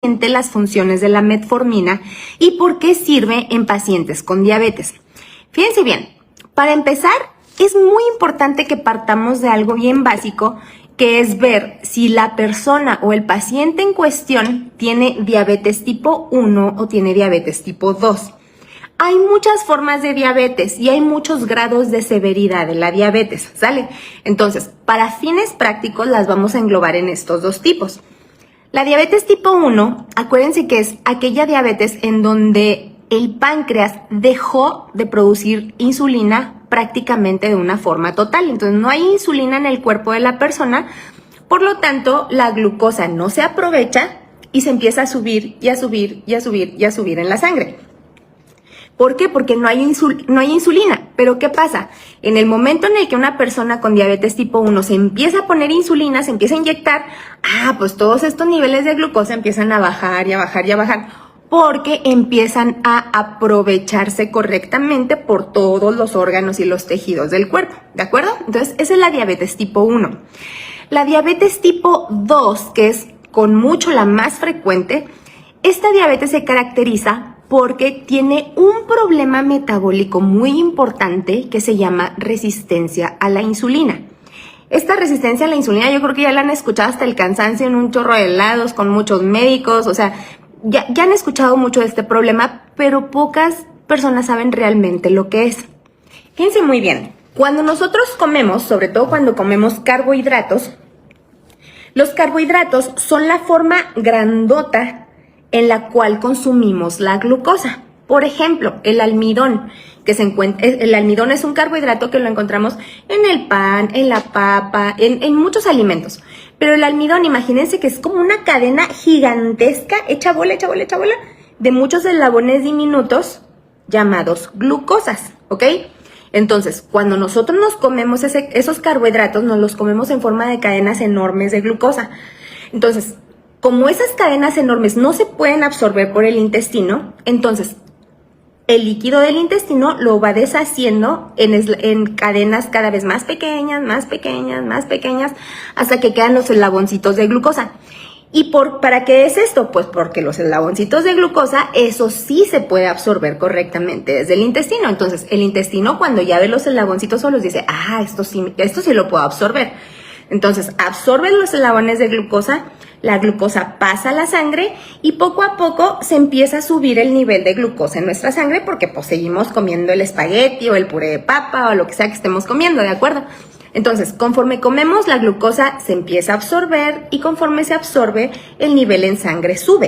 las funciones de la metformina y por qué sirve en pacientes con diabetes. Fíjense bien, para empezar, es muy importante que partamos de algo bien básico, que es ver si la persona o el paciente en cuestión tiene diabetes tipo 1 o tiene diabetes tipo 2. Hay muchas formas de diabetes y hay muchos grados de severidad de la diabetes, ¿sale? Entonces, para fines prácticos las vamos a englobar en estos dos tipos. La diabetes tipo 1, acuérdense que es aquella diabetes en donde el páncreas dejó de producir insulina prácticamente de una forma total. Entonces no hay insulina en el cuerpo de la persona, por lo tanto la glucosa no se aprovecha y se empieza a subir y a subir y a subir y a subir en la sangre. ¿Por qué? Porque no hay insulina. Pero ¿qué pasa? En el momento en el que una persona con diabetes tipo 1 se empieza a poner insulina, se empieza a inyectar, pues todos estos niveles de glucosa empiezan a bajar y a bajar y a bajar, porque empiezan a aprovecharse correctamente por todos los órganos y los tejidos del cuerpo, ¿de acuerdo? Entonces, esa es la diabetes tipo 1. La diabetes tipo 2, que es con mucho la más frecuente, esta diabetes se caracteriza porque tiene un problema metabólico muy importante que se llama resistencia a la insulina. Esta resistencia a la insulina yo creo que ya la han escuchado hasta el cansancio en un chorro de lados, con muchos médicos, o sea, ya han escuchado mucho de este problema, pero pocas personas saben realmente lo que es. Fíjense muy bien, cuando nosotros comemos, sobre todo cuando comemos carbohidratos, los carbohidratos son la forma grandota en la cual consumimos la glucosa. Por ejemplo, el almidón, el almidón es un carbohidrato que lo encontramos en el pan, en la papa, en muchos alimentos. Pero el almidón, imagínense que es como una cadena gigantesca, hecha bola, de muchos eslabones diminutos llamados glucosas, ¿ok? Entonces, cuando nosotros nos comemos esos carbohidratos, nos los comemos en forma de cadenas enormes de glucosa. Entonces, como esas cadenas enormes no se pueden absorber por el intestino, entonces el líquido del intestino lo va deshaciendo en cadenas cada vez más pequeñas, hasta que quedan los eslaboncitos de glucosa. ¿Y para qué es esto? Pues porque los eslaboncitos de glucosa, eso sí se puede absorber correctamente desde el intestino. Entonces el intestino, cuando ya ve los eslaboncitos solos, dice, esto sí lo puedo absorber. Entonces absorbe los eslabones de glucosa, la glucosa pasa a la sangre y poco a poco se empieza a subir el nivel de glucosa en nuestra sangre porque pues seguimos comiendo el espagueti o el puré de papa o lo que sea que estemos comiendo, ¿de acuerdo? Entonces, conforme comemos, la glucosa se empieza a absorber y conforme se absorbe, el nivel en sangre sube.